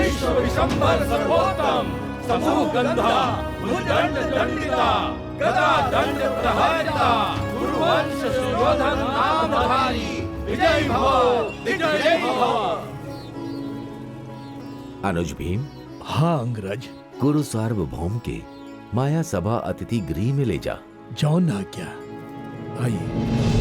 विश्व विशंबर सर्वोत्तम समूह गंधा भुजदंड दंडिता गदा दंड प्रहारिता गुरुवंश सुयोधन नामधारी विजय भव दिग्विजय भव। अनुज भीम, हाँ अंग्रज। गुरु सार्वभौम के माया सभा अतिथि गृह में ले जा। जाओ ना क्या, आइए।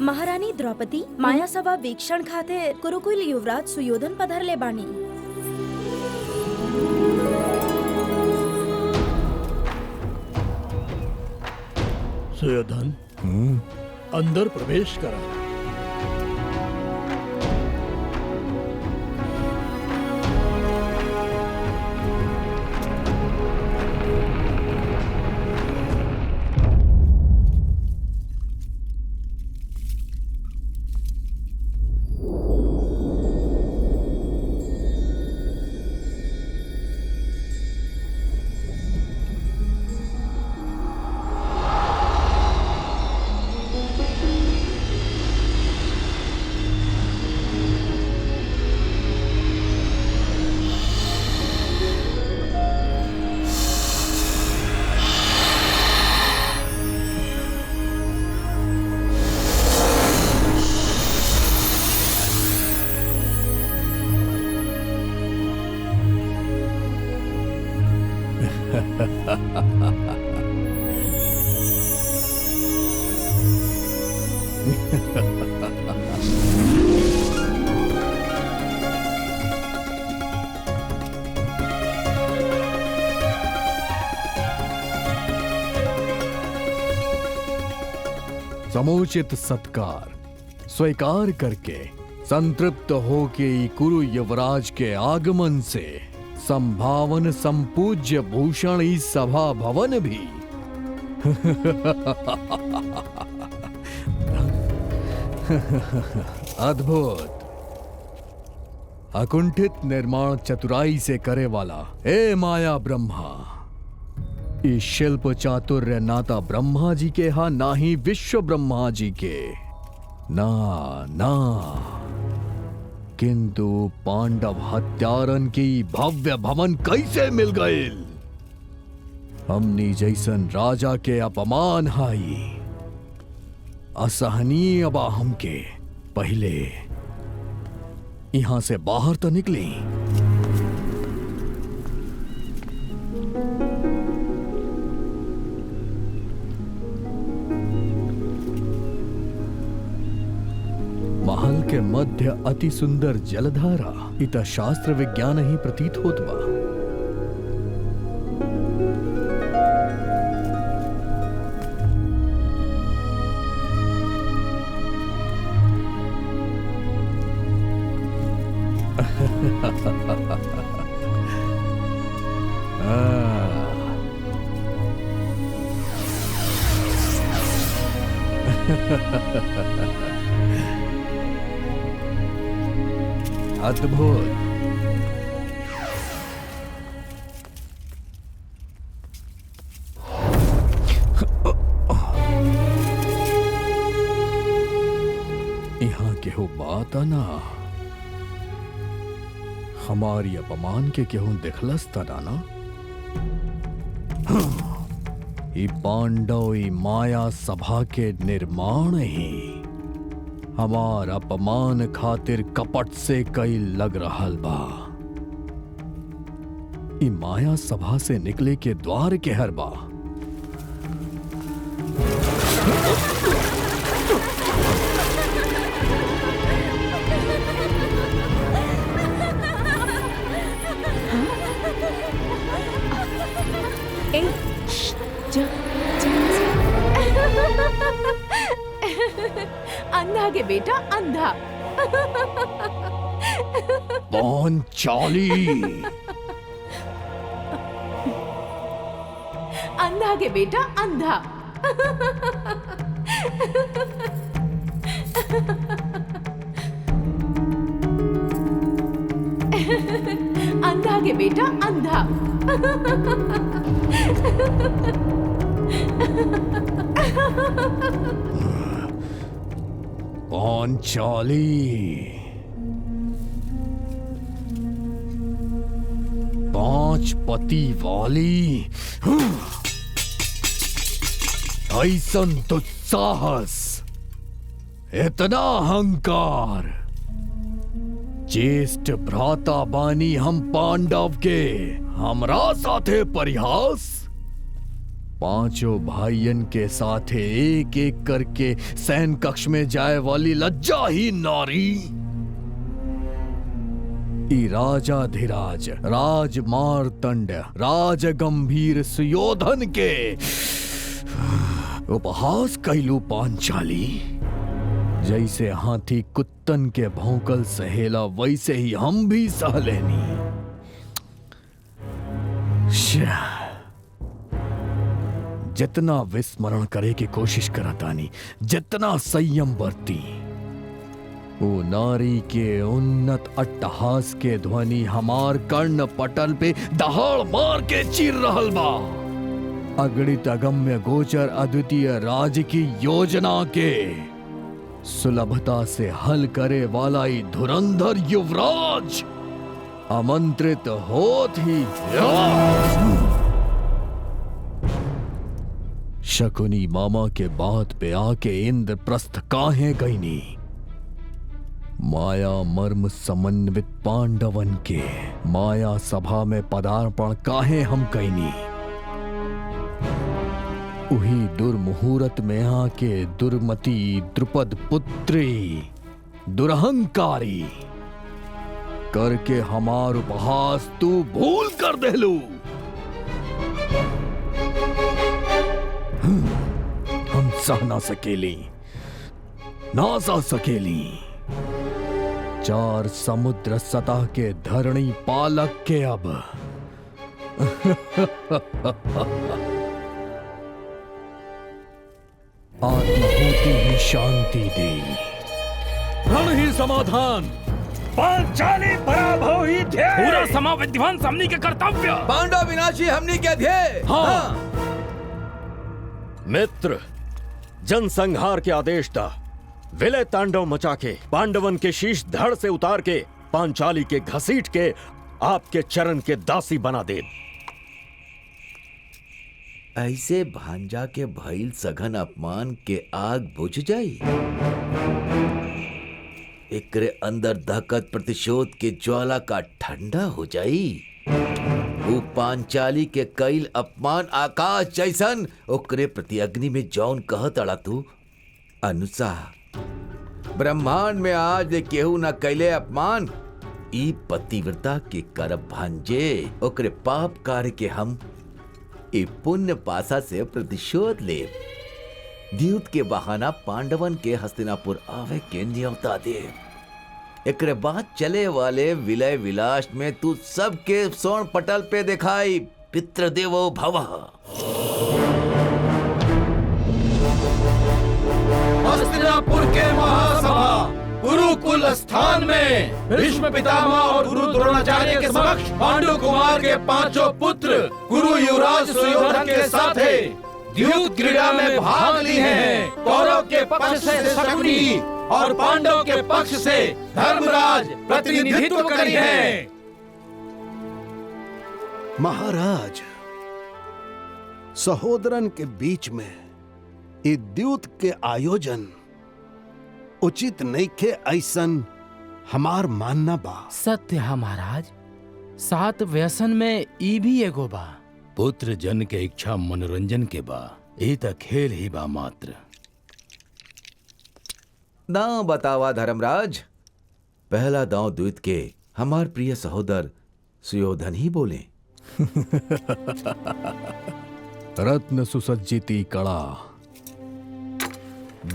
महारानी द्रौपदी माया सभा वीक्षण खातिर कुरुकुल युवराज सुयोधन पधारले बानी। सुयोधन, अंदर प्रवेश करा। समुचित सत्कार स्वीकार करके संतृप्त होके कुरु युवराज के आगमन से संभावन संपूज्य भूषण इस सभा भवन भी अद्भुत अकुंठित निर्माण चतुराई से करे वाला ए माया ब्रह्मा, इस शिल्प चातुर्य नाता ब्रह्मा जी के हा ना ही विश्व ब्रह्मा जी के ना ना, किंतु पांडव हत्यारन की भव्य भवन कैसे मिल गए? हमनी जैसन राजा के अपमान हाई असहनीय बा। हमके पहले यहां से बाहर तो निकली। महल के मध्य अति सुंदर जलधारा इत शास्त्र विज्ञान ही प्रतीत होत बा। अद्भुत। यहाँ केहू बात आना, हमारी अपमान के केहू देखलस तनाना। ई पांडव ई माया सभा के निर्माण ही हमार अपमान खातिर कपट से कई लग रहल बा। ई माया सभा से निकले के द्वार के हर बा। अंधा के बेटा अंधा। पांचाली अंधा के बेटा अंधा। अंधा के बेटा अंधा। पांचाली, 5 पति वाली, ऐसन दुस्साहस, इतना अहंकार। ज्येष्ठ भ्राता बानी हम पांडव के, हमरा साथे परिहास। 5 भाइयन के साथे एक एक करके सैन कक्ष में जाए वाली लज्जा ही नारी। ई राजाधिराज, राज मार्तंड, राज गंभीर सुयोधन के उपहास कैलू पांचाली। जैसे हाथी कुत्तन के भौंकल सहेला, वैसे ही हम भी सह लेनी। जितना विस्मरण करे की कोशिश करतानी, जितना संयम बरती, वो नारी के उन्नत अट्टहास के ध्वनि हमार कर्ण पटल पे दहाड़ मार के चीर रहल बा। अगणित अगम्य गोचर अद्वितीय राज की योजना के सुलभता से हल करे वाला ही धुरंधर युवराज आमंत्रित होत ही शकुनी मामा के बात पे आके इंद्रप्रस्थ काहे गईनी। माया मर्म समन्वित पांडवन के माया सभा में पदार्पण काहे हम कईनी। उही दुर्मुहूर्त में आके दुर्मति द्रुपद पुत्री दुरहंकारी करके हमार उपहास तू भूल कर देलू। हम सह ना सकेली, ना सह सकेली। 4 समुद्र सतह के धरणी पालक के अब आत्माहुति ही शांति दे। रण ही समाधान, पांचाली पराभव ही ध्येय। पूरा समाविध्वंस हमनी के कर्तव्य। पांडव विनाशी हमनी के ध्येय। हाँ। मित्र, जनसंहार के आदेश दा। विलय तांडव मचा के पांडवन के शीश धड़ से उतार के पांचाली के घसीट के आपके चरण के दासी बना दे। ऐसे भांजा के भइल सघन अपमान के आग बुझ जाई। एकरे अंदर दहकत प्रतिशोध के ज्वाला का ठंडा हो जाई। वो पांचाली के कईल अपमान आकाश जैसन, ओकरे प्रति अग्नि में जौन कहत अड़ा तू अनुसा। ब्रह्मांड में आज केहू न कैले अपमान। ई पतिव्रता के करब भांजे, ओकरे पाप कार्य के हम ई पुण्य पासा से प्रतिशोध ले। द्यूत के बहाना पांडवन के हस्तिनापुर आवे के न्योता दे। एकरे बाद चले वाले विलय विलास में तू सबके स्वर्ण पटल पे दिखाई पितृदेवो भवः। हस्तिनापुर के महासभा गुरुकुल स्थान में भीष्म पितामह और गुरु द्रोणाचार्य के समक्ष पांडु कुमार के 5 पुत्र गुरु युवराज सुयोधन के साथ द्यूत क्रीड़ा में भाग लिए हैं। कौरव के पक्ष से शकुनी और पांडव के पक्ष से धर्मराज प्रतिनिधित्व करी है। महाराज, सहोदरन के बीच में ये द्यूत के आयोजन उचित नहीं के ऐसन हमार मानना बा। सत्य है महाराज, 7 व्यसन में ई भी एगो बा। पुत्र जन के इच्छा मनोरंजन के बा, ई त खेल ही बा मात्र। दांव बतावा धर्मराज। पहला दांव द्यूत के हमार प्रिय सहोदर सुयोधन ही बोले। रत्न सुसज्जिती कड़ा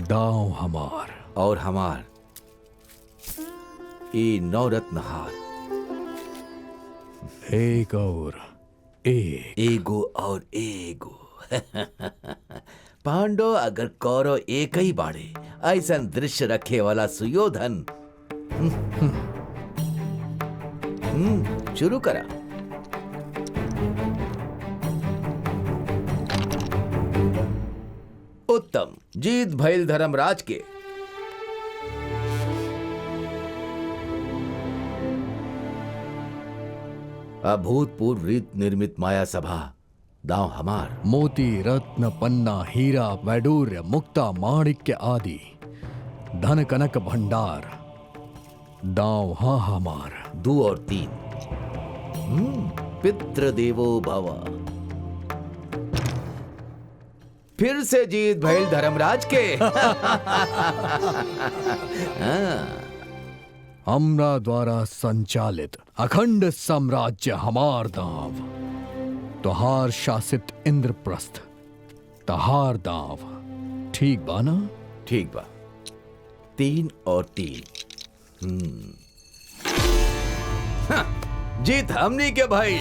दांव हमार और हमार ये 9 रत्न हार। एक और एक। एगो और एगो। पांडव अगर कौरव एक ही बाड़े ऐसा दृश्य रखे वाला सुयोधन। शुरू करा। उत्तम, जीत भइल धर्मराज के। अभूतपूर्व रीत निर्मित माया सभा, दांव हमार। मोती, रत्न, पन्ना, हीरा, वैडूर्य, मुक्ता, माणिक्य आदि धन कनक भंडार, दांव हाँ हमार। 2 और 3। पितृदेवो भव। फिर से जीत भइल धर्मराज के। हमरा द्वारा संचालित अखंड साम्राज्य हमार दांव, तोहार शासित इंद्रप्रस्थ तहार दांव। ठीक बा ना? ठीक बा। 3 और 3। जीत हमनी के भाई।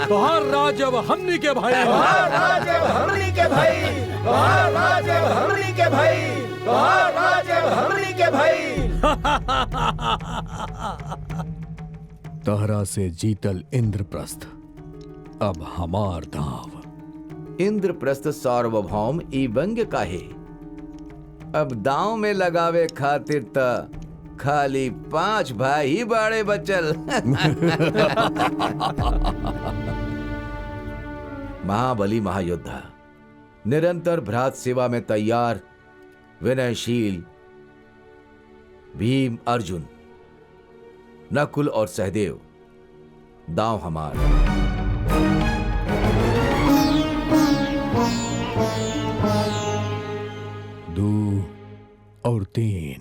तोहार राज अब हमनी के भाई। तोहार राज अब हमनी के भाई। तोहार राज अब हमनी के भाई। तोहार राज अब हमनी के भाई। तहरा से जीतल इंद्रप्रस्थ अब हमार दांव। इंद्रप्रस्थ सार्वभौम ई व्यंग्य काहे? अब दांव में लगावे खातिर त खाली 5 भाई ही बाड़े बचल। महाबली महायोद्धा, निरंतर भ्रात सेवा में तैयार, विनयशील भीम, अर्जुन, नकुल और सहदेव, दांव हमार। दो और 3।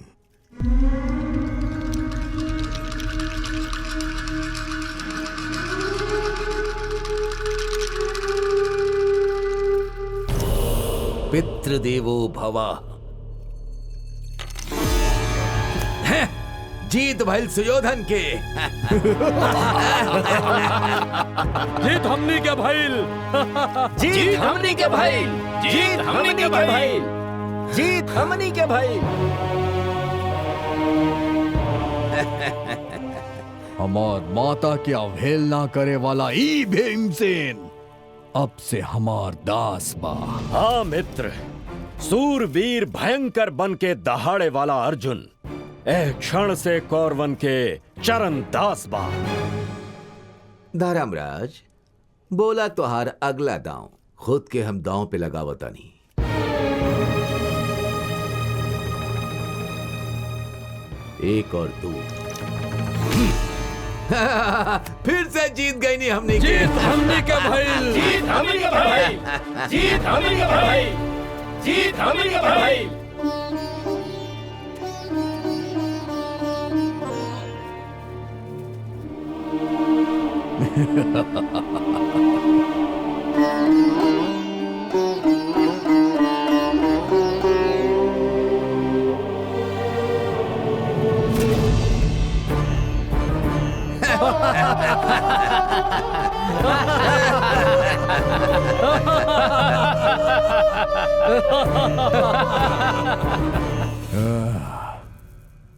पितृदेवो भव। जीत भइल सुयोधन के। जीत हमनी के भाई। जीत हमनी के भाई। जीत हमनी के भाई। जीत हमनी के भाई। हमार माता की अवहेलना करे वाला ई भीमसेन अब से हमार दास बा। हाँ मित्र, सूरवीर भयंकर बन के दहाड़े वाला अर्जुन एक क्षण से कौरवन के चरण दास बा। धर्मराज, बोला तोहार अगला दांव, खुद के हम दांव पे लगावतानी। एक और 2। फिर से जीत गई नहीं हमने। जीत हमनी के भाई। जीत हमनी के भाई। जीत हमनी के भाई। जीत हमनी के भाई।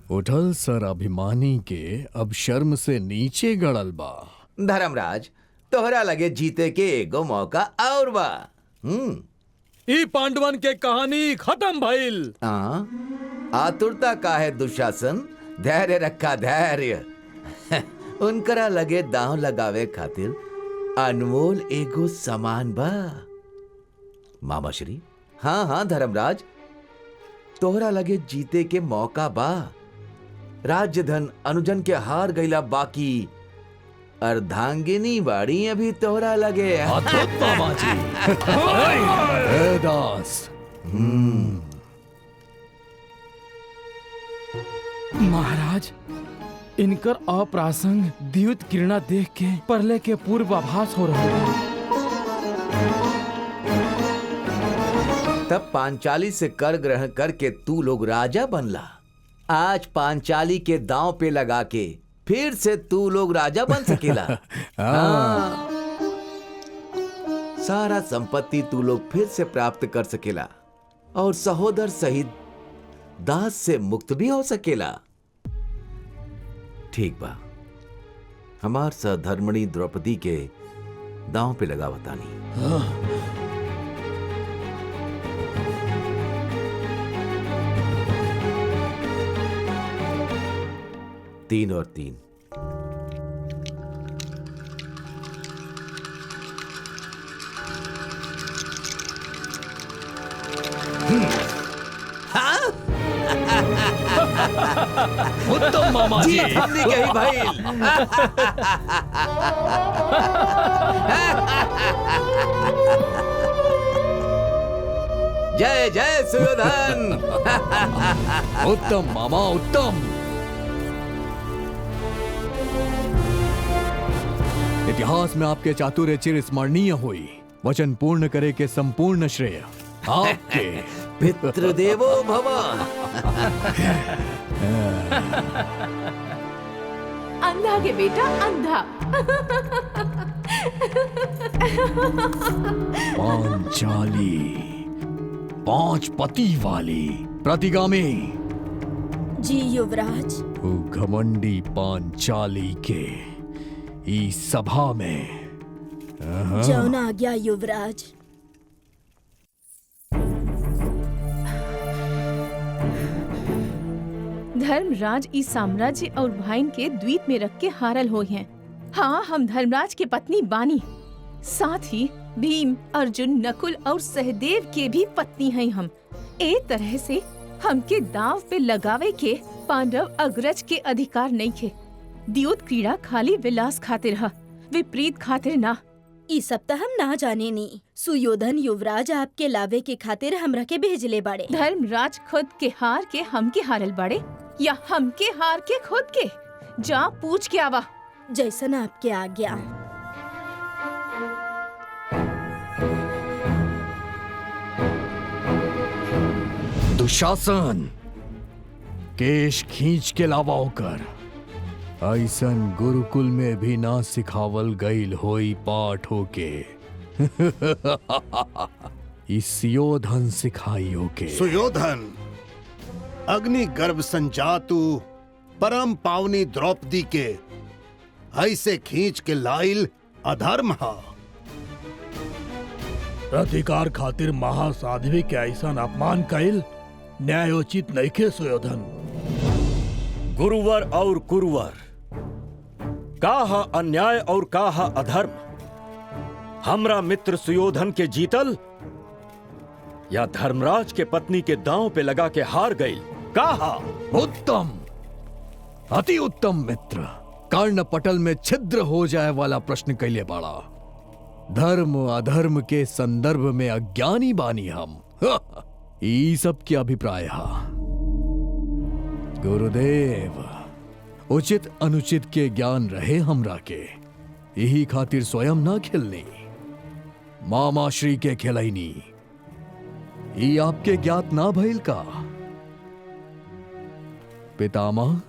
उठल सर अभिमानी के अब शर्म से नीचे गड़ल बा। धर्मराज, तोहरा लगे जीते के एगो मौका और बा। ई पांडवन के कहानी खत्म भइल। आतुरता का है दुशासन, धैर्य रखा धैर्य। उनकरा लगे दांव लगावे खातिर अनमोल एगो सामान बा। मामा श्री। हाँ धर्मराज, तोहरा लगे जीते के मौका बा। राज्य धन अनुजन के हार गईला बाकी अर्धांगिनी बाड़ी अभी तोहरा लगे। दास, महाराज, इनकर अप्रासंग द्युत किरणा देख के प्रलय के पूर्वाभास हो रहा है। तब पांचाली से कर ग्रहण करके तू लोग राजा बनला। आज पांचाली के दांव पे लगा के फिर से तू लोग राजा बन सकेला। सारा संपत्ति तू लोग फिर से प्राप्त कर सकेला और सहोदर सहित दास से मुक्त भी हो सकेला। ठीक बा, हमार सहधर्मणी द्रौपदी के दांव पे लगा बतानी। 3 और 3। उत्तम मामा जी। जीत हमने कही भाई। जय जय सुयोधन। उत्तम मामा उत्तम। इतिहास में आपके चातुर्य चिर स्मरणीय हुई। वचन पूर्ण करे के संपूर्ण श्रेय आपके। पितृदेवो भव। अंधा के बेटा अंधा। पांचाली 5 पति वाली प्रतिगामी जी युवराज। घमंडी पांचाली के इस सभा में जौन आज्ञा युवराज। धर्मराज इस साम्राज्य और भाइन के द्वीप में रख के हारल हो हैं। हाँ, हम धर्मराज के पत्नी बानी, साथ ही भीम, अर्जुन, नकुल और सहदेव के भी पत्नी हैं हम। एक तरह से हमके दाव पे लगावे के पांडव अग्रज के अधिकार नहीं थे। द्यूत क्रीड़ा खाली विलास खातिर हा, विपरीत खातिर ना। ई सब त हम ना जाने नी। सुयोधन युवराज आपके लावे के खातिर हमरा के भेजले बाड़े। धर्मराज खुद के हार के हमके हारल बाड़े या हमके हार के खुद के? जा पूछ के आवा। जैसन आपके आज्ञा। दुशासन केश खींच के लावा होकर ऐसन गुरुकुल में भी ना सिखावल गईल होई पाठ होके। इस सुयोधन सिखाइयो के। सुयोधन अग्नि गर्भ संजातु परम पावनी द्रौपदी के ऐसे खींच के लाइल अधर्म हा। प्रतिकार खातिर महासाध्वी के ऐसा अपमान कइल न्यायोचित नइखे सुयोधन। गुरुवर और कुरुवर, काहा अन्याय और काहा अधर्म? हमरा मित्र सुयोधन के जीतल या धर्मराज के पत्नी के दांव पे लगा के हार गई? काहा? उत्तम, अति उत्तम मित्र। कर्ण पटल में छिद्र हो जाए वाला प्रश्न कैले बाड़ा। धर्म अधर्म के संदर्भ में अज्ञानी बानी हम। ई सब के अभिप्राय हा। गुरुदेव, उचित अनुचित के ज्ञान रहे हमरा के, यही खातिर स्वयं ना खेलनी, मामा श्री के खिलैनी। ई आपके ज्ञात ना भइल का? पितामह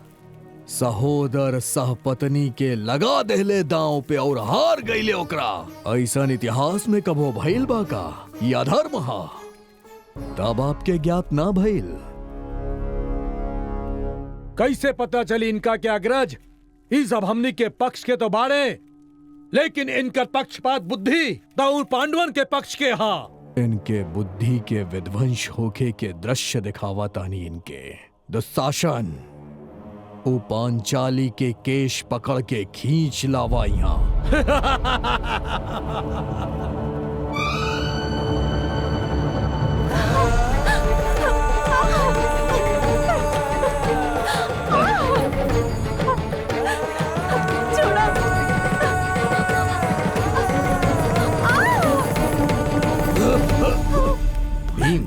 सहोदर सहपत्नी के लगा देले दांव पे और हार गईले ओकरा। ऐसन इतिहास में कबो भइल बा का? ई अधर्म हा। तब आपके ज्ञात ना भइल। कैसे पता चली इनका क्या अग्रज? इस सब हमनी के पक्ष के तो बाड़े, लेकिन इनका पक्षपात बुद्धि दाऊद पांडवन के पक्ष के हा। इनके बुद्धि के विध्वंस होके के दृश्य दिखावा तानी इनके। दुशासन, ओ पांचाली के केश पकड़ के खींच लावा यहाँ। भीम,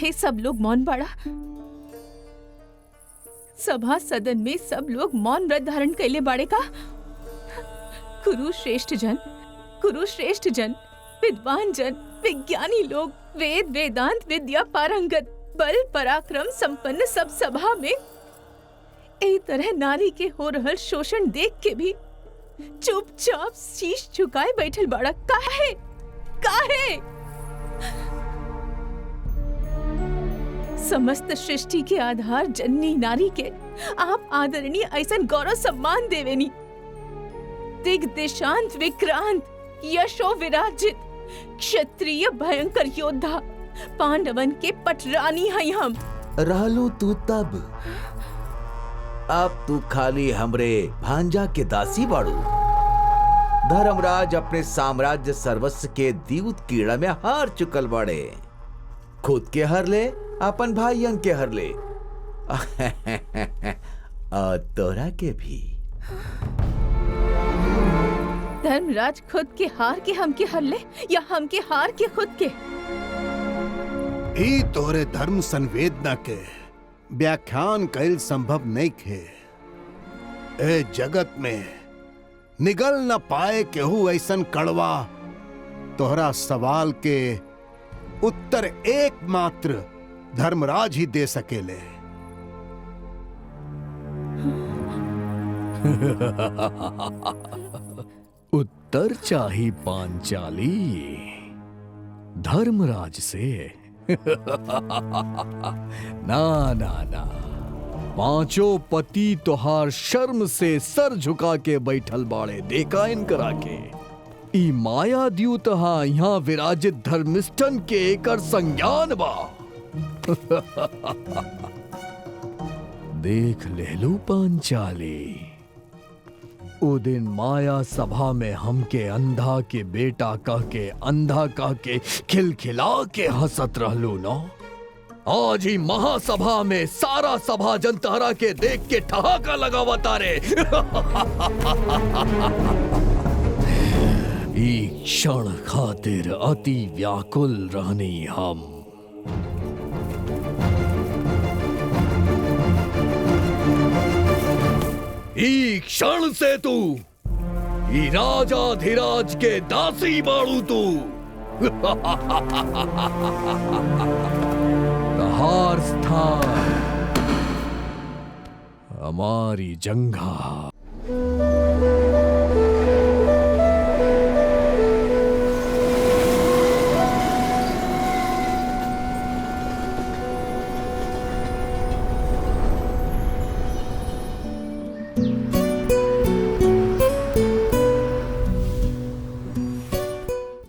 काहे सब लोग मौन बाड़ा? सभा सदन में सब लोग मौन व्रत धारण कैले बाड़े का? कुरुश्रेष्ठ जन, विद्वान जन, विज्ञानी लोग, वेद वेदांत विद्या पारंगत, बल पराक्रम संपन्न सब सभा में ए तरह नारी के हो रहल शोषण देख के भी चुपचाप शीश झुकाए बैठल बाड़ा। काहे? समस्त सृष्टि के आधार जननी नारी के आप आदरणीय ऐसन गौरव सम्मान देवेनी। दिग्देशांत विक्रांत यशो विराजित क्षत्रिय भयंकर योद्धा पांडवन के पटरानी हैं हम। रहलू तू तब, अब तू खाली हमरे भांजा के दासी बाड़ू। धर्मराज अपने साम्राज्य सर्वस्व के द्यूत कीड़ा में हार चुकल बाड़े। खुद के हर ले, अपन भाइयन के हर ले, और तोरा के भी। धर्मराज खुद के हार के हम के हर ले या हम के हार के खुद के? ई तोरे धर्म संवेदना के व्याख्यान कैल संभव नहीं खे। ए जगत में निगल न पाए केहू ऐसन कड़वा। तोहरा सवाल के उत्तर एकमात्र धर्मराज ही दे सकेले। उत्तर चाही पांचाली धर्मराज से। ना ना ना, पांचों पति तोहार शर्म से सर झुका के बैठल बाड़े। देखा इनकरा के ई माया द्यूत यहाँ विराजित धर्मिष्ठन के एकर संज्ञान बा। देख ले लो पांचाली, ओ दिन माया सभा में हमके अंधा के बेटा कह के अंधा कह के खिलखिला के हंसत रहलू न। आज ही महासभा में सारा सभा जनतहरा के देख के ठहाका लगावता रे। ई क्षण खातिर अति व्याकुल रहनी हम। ई क्षण से तू ई राजाधिराज के दासी बाड़ू तू। तहार स्थान हमारी जंघा।